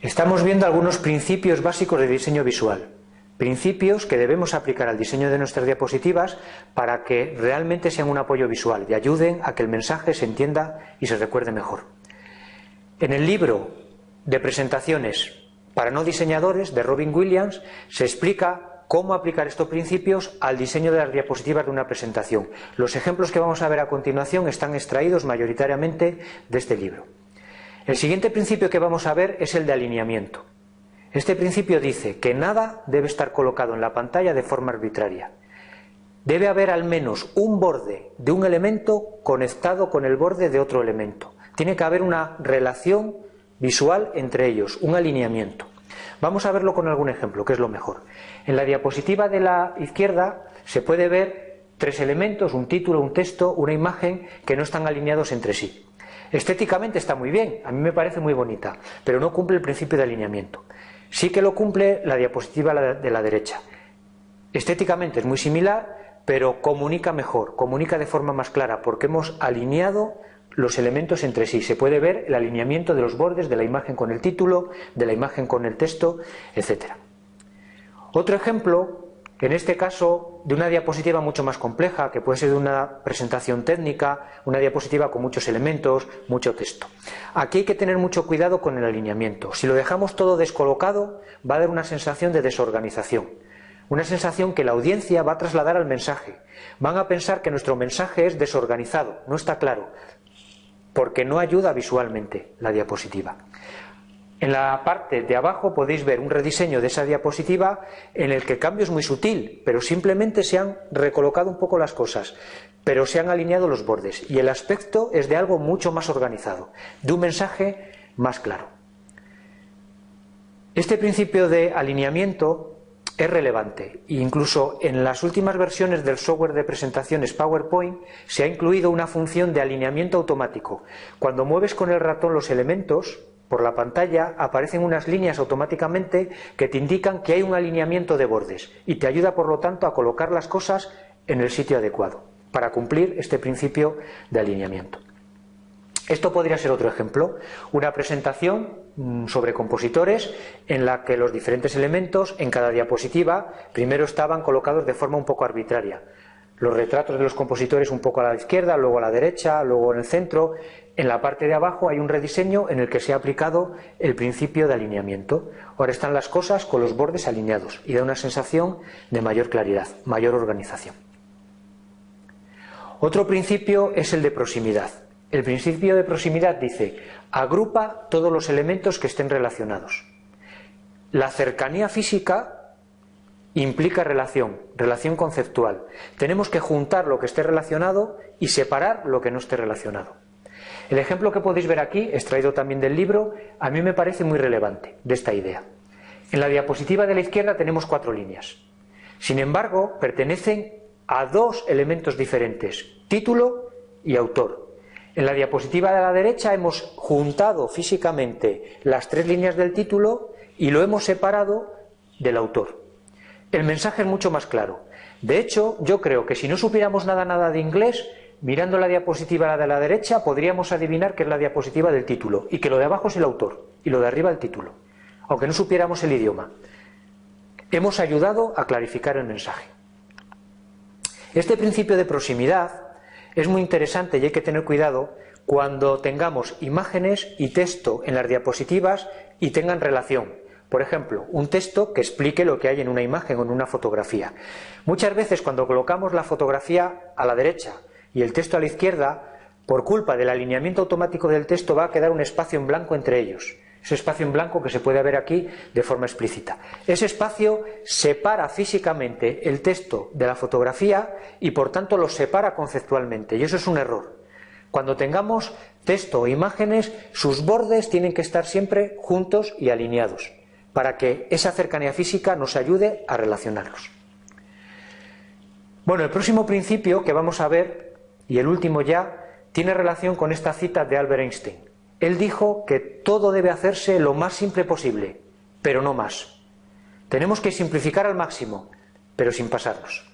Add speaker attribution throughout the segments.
Speaker 1: Estamos viendo algunos principios básicos de diseño visual, principios que debemos aplicar al diseño de nuestras diapositivas para que realmente sean un apoyo visual y ayuden a que el mensaje se entienda y se recuerde mejor. En el libro de presentaciones para no diseñadores de Robin Williams se explica cómo aplicar estos principios al diseño de las diapositivas de una presentación. Los ejemplos que vamos a ver a continuación están extraídos mayoritariamente de este libro. El siguiente principio que vamos a ver es el de alineamiento. Este principio dice que nada debe estar colocado en la pantalla de forma arbitraria. Debe haber al menos un borde de un elemento conectado con el borde de otro elemento. Tiene que haber una relación visual entre ellos, un alineamiento. Vamos a verlo con algún ejemplo, que es lo mejor. En la diapositiva de la izquierda se puede ver tres elementos, un título, un texto, una imagen, que no están alineados entre sí. Estéticamente está muy bien, a mí me parece muy bonita, pero no cumple el principio de alineamiento. Sí que lo cumple la diapositiva de la derecha. Estéticamente es muy similar, pero comunica mejor, comunica de forma más clara, porque hemos alineado los elementos entre sí. Se puede ver el alineamiento de los bordes de la imagen con el título, de la imagen con el texto, etc. Otro ejemplo, en este caso, de una diapositiva mucho más compleja, que puede ser de una presentación técnica, una diapositiva con muchos elementos, mucho texto. Aquí hay que tener mucho cuidado con el alineamiento. Si lo dejamos todo descolocado, va a dar una sensación de desorganización. Una sensación que la audiencia va a trasladar al mensaje. Van a pensar que nuestro mensaje es desorganizado, no está claro, porque no ayuda visualmente la diapositiva. En la parte de abajo podéis ver un rediseño de esa diapositiva en el que el cambio es muy sutil, pero simplemente se han recolocado un poco las cosas, pero se han alineado los bordes y el aspecto es de algo mucho más organizado, de un mensaje más claro. Este principio de alineamiento es relevante e incluso en las últimas versiones del software de presentaciones PowerPoint se ha incluido una función de alineamiento automático. Cuando mueves con el ratón los elementos por la pantalla aparecen unas líneas automáticamente que te indican que hay un alineamiento de bordes y te ayuda por lo tanto a colocar las cosas en el sitio adecuado para cumplir este principio de alineamiento. Esto podría ser otro ejemplo, una presentación sobre compositores en la que los diferentes elementos en cada diapositiva primero estaban colocados de forma un poco arbitraria. Los retratos de los compositores un poco a la izquierda, luego a la derecha, luego en el centro. En la parte de abajo hay un rediseño en el que se ha aplicado el principio de alineamiento. Ahora están las cosas con los bordes alineados y da una sensación de mayor claridad, mayor organización. Otro principio es el de proximidad. El principio de proximidad dice, agrupa todos los elementos que estén relacionados. La cercanía física implica relación conceptual. Tenemos que juntar lo que esté relacionado y separar lo que no esté relacionado. El ejemplo que podéis ver aquí, extraído también del libro, a mí me parece muy relevante de esta idea. En la diapositiva de la izquierda tenemos 4 líneas. Sin embargo, pertenecen a 2 elementos diferentes, título y autor. En la diapositiva de la derecha hemos juntado físicamente las 3 líneas del título y lo hemos separado del autor. El mensaje es mucho más claro. De hecho, yo creo que si no supiéramos nada de inglés, mirando la diapositiva de la derecha podríamos adivinar que es la diapositiva del título y que lo de abajo es el autor y lo de arriba el título, aunque no supiéramos el idioma. Hemos ayudado a clarificar el mensaje. Este principio de proximidad es muy interesante y hay que tener cuidado cuando tengamos imágenes y texto en las diapositivas y tengan relación. Por ejemplo, un texto que explique lo que hay en una imagen o en una fotografía. Muchas veces cuando colocamos la fotografía a la derecha y el texto a la izquierda, por culpa del alineamiento automático del texto va a quedar un espacio en blanco entre ellos. Ese espacio en blanco que se puede ver aquí de forma explícita. Ese espacio separa físicamente el texto de la fotografía y por tanto lo separa conceptualmente, y eso es un error. Cuando tengamos texto o imágenes, sus bordes tienen que estar siempre juntos y alineados, para que esa cercanía física nos ayude a relacionarlos. Bueno, el próximo principio que vamos a ver, y el último ya, tiene relación con esta cita de Albert Einstein. Él dijo que todo debe hacerse lo más simple posible, pero no más. Tenemos que simplificar al máximo, pero sin pasarnos.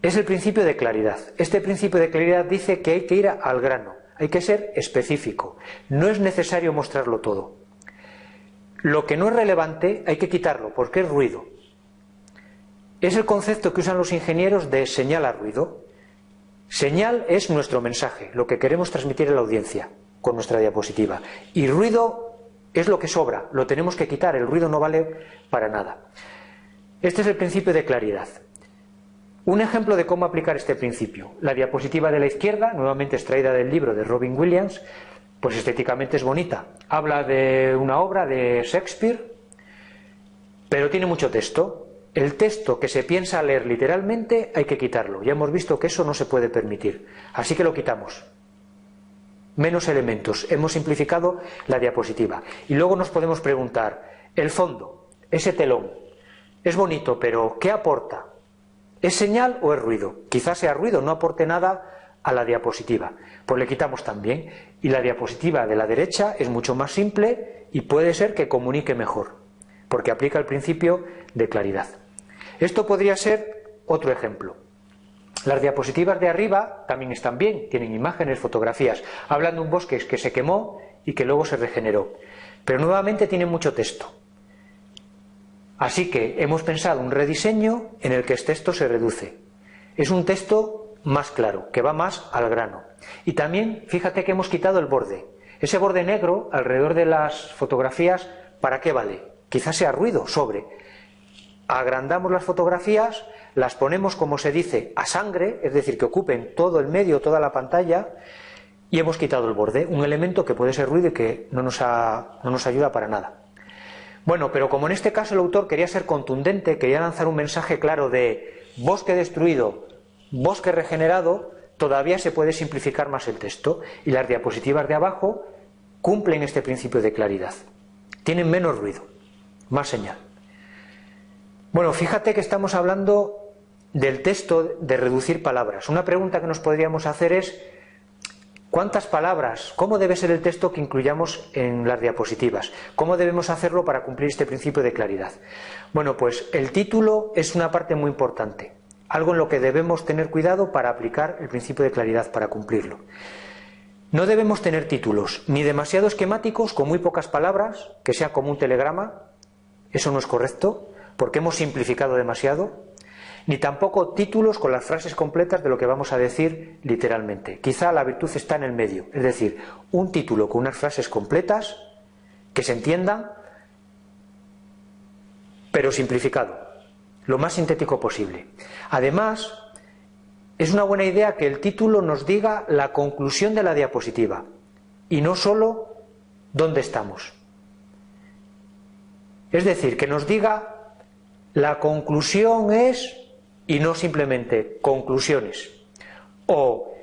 Speaker 1: Es el principio de claridad. Este principio de claridad dice que hay que ir al grano, hay que ser específico. No es necesario mostrarlo todo. Lo que no es relevante hay que quitarlo porque es ruido. Es el concepto que usan los ingenieros de señal a ruido. Señal es nuestro mensaje, lo que queremos transmitir a la audiencia con nuestra diapositiva. Y ruido es lo que sobra, lo tenemos que quitar, el ruido no vale para nada. Este es el principio de claridad. Un ejemplo de cómo aplicar este principio. La diapositiva de la izquierda, nuevamente extraída del libro de Robin Williams, pues estéticamente es bonita. Habla de una obra de Shakespeare, pero tiene mucho texto. El texto que se piensa leer literalmente hay que quitarlo. Ya hemos visto que eso no se puede permitir. Así que lo quitamos. Menos elementos. Hemos simplificado la diapositiva. Y luego nos podemos preguntar, el fondo, ese telón, es bonito, pero ¿qué aporta? ¿Es señal o es ruido? Quizás sea ruido, no aporte nada a la diapositiva. Pues le quitamos también. Y la diapositiva de la derecha es mucho más simple y puede ser que comunique mejor, porque aplica el principio de claridad. Esto podría ser otro ejemplo. Las diapositivas de arriba también están bien, tienen imágenes, fotografías. Hablan de un bosque que se quemó y que luego se regeneró. Pero nuevamente tienen mucho texto. Así que hemos pensado un rediseño en el que el texto se reduce. Es un texto más claro, que va más al grano. Y también, fíjate que hemos quitado el borde. Ese borde negro alrededor de las fotografías, ¿para qué vale? Quizás sea ruido, sobre. Agrandamos las fotografías, las ponemos, como se dice, a sangre, es decir, que ocupen todo el medio, toda la pantalla, y hemos quitado el borde, un elemento que puede ser ruido y que no nos ayuda para nada. Bueno, pero como en este caso el autor quería ser contundente, quería lanzar un mensaje claro de bosque destruido, bosque regenerado, todavía se puede simplificar más el texto, y las diapositivas de abajo cumplen este principio de claridad. Tienen menos ruido, más señal. Bueno, fíjate que estamos hablando del texto, de reducir palabras. Una pregunta que nos podríamos hacer es, ¿cuántas palabras? ¿Cómo debe ser el texto que incluyamos en las diapositivas? ¿Cómo debemos hacerlo para cumplir este principio de claridad? Bueno, pues el título es una parte muy importante, algo en lo que debemos tener cuidado para aplicar el principio de claridad, para cumplirlo. No debemos tener títulos ni demasiado esquemáticos, con muy pocas palabras, que sea como un telegrama, eso no es correcto, porque hemos simplificado demasiado, ni tampoco títulos con las frases completas de lo que vamos a decir literalmente. Quizá la virtud está en el medio, es decir, un título con unas frases completas que se entiendan, pero simplificado, lo más sintético posible. Además, es una buena idea que el título nos diga la conclusión de la diapositiva y no solo dónde estamos. Es decir, que nos diga la conclusión es, y no simplemente conclusiones. O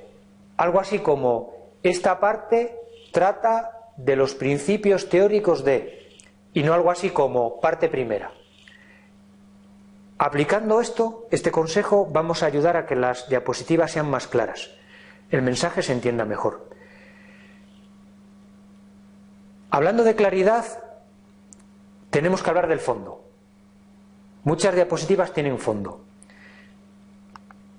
Speaker 1: algo así como, esta parte trata de los principios teóricos de, y no algo así como parte primera. Aplicando este consejo, vamos a ayudar a que las diapositivas sean más claras, el mensaje se entienda mejor. Hablando de claridad, tenemos que hablar del fondo. Muchas diapositivas tienen fondo.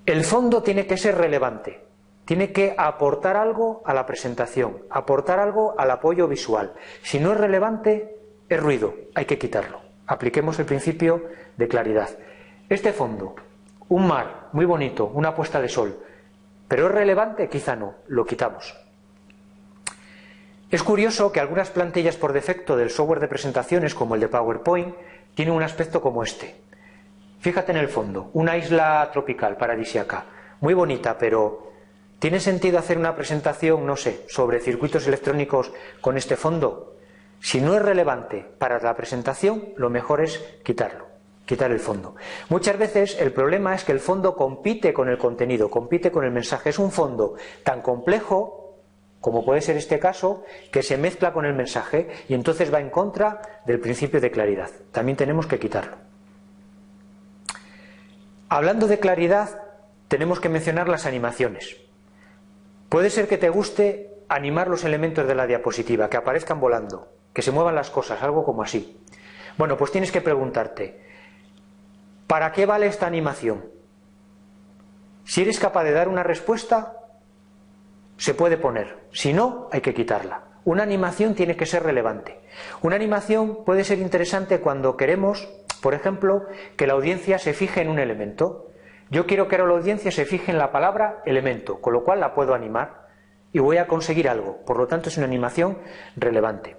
Speaker 1: El fondo tiene que ser relevante, tiene que aportar algo a la presentación, aportar algo al apoyo visual. Si no es relevante, es ruido, hay que quitarlo. Apliquemos el principio de claridad. Este fondo, un mar muy bonito, una puesta de sol, pero es relevante, quizá no, lo quitamos. Es curioso que algunas plantillas por defecto del software de presentaciones, como el de PowerPoint, tienen un aspecto como este. Fíjate en el fondo, una isla tropical paradisíaca, muy bonita, pero ¿tiene sentido hacer una presentación, no sé, sobre circuitos electrónicos con este fondo? Si no es relevante para la presentación, lo mejor es quitarlo, quitar el fondo. Muchas veces el problema es que el fondo compite con el contenido, compite con el mensaje. Es un fondo tan complejo, como puede ser este caso, que se mezcla con el mensaje y entonces va en contra del principio de claridad. También tenemos que quitarlo. Hablando de claridad, tenemos que mencionar las animaciones. Puede ser que te guste animar los elementos de la diapositiva, que aparezcan volando, que se muevan las cosas, algo como así. Bueno, pues tienes que preguntarte, ¿para qué vale esta animación? Si eres capaz de dar una respuesta, se puede poner. Si no, hay que quitarla. una animación tiene que ser relevante. Una animación puede ser interesante cuando queremos, por ejemplo, que la audiencia se fije en un elemento. Yo quiero que la audiencia se fije en la palabra elemento, con lo cual la puedo animar y voy a conseguir algo. Por lo tanto, es una animación relevante.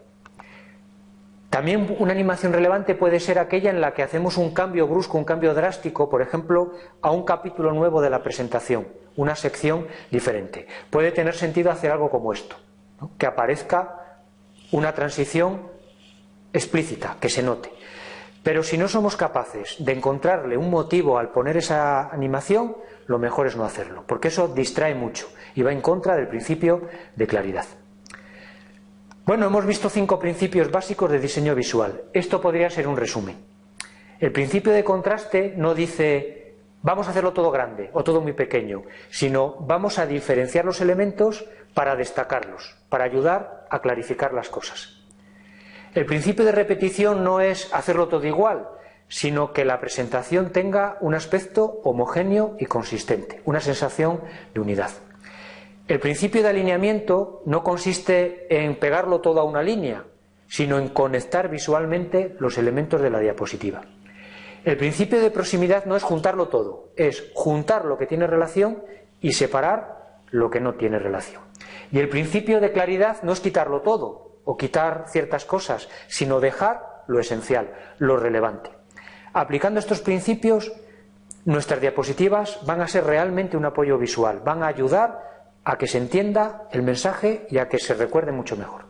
Speaker 1: También una animación relevante puede ser aquella en la que hacemos un cambio brusco, un cambio drástico, por ejemplo, a un capítulo nuevo de la presentación, una sección diferente. Puede tener sentido hacer algo como esto, ¿no? Que aparezca una transición explícita, que se note. Pero si no somos capaces de encontrarle un motivo al poner esa animación, lo mejor es no hacerlo, porque eso distrae mucho y va en contra del principio de claridad. Bueno, hemos visto 5 principios básicos de diseño visual. Esto podría ser un resumen. El principio de contraste no dice vamos a hacerlo todo grande o todo muy pequeño, sino vamos a diferenciar los elementos para destacarlos, para ayudar a clarificar las cosas. El principio de repetición no es hacerlo todo igual, sino que la presentación tenga un aspecto homogéneo y consistente, una sensación de unidad. El principio de alineamiento no consiste en pegarlo todo a una línea, sino en conectar visualmente los elementos de la diapositiva. El principio de proximidad no es juntarlo todo, es juntar lo que tiene relación y separar lo que no tiene relación. Y el principio de claridad no es quitarlo todo o quitar ciertas cosas, sino dejar lo esencial, lo relevante. Aplicando estos principios, nuestras diapositivas van a ser realmente un apoyo visual, van a ayudar a que se entienda el mensaje y a que se recuerde mucho mejor.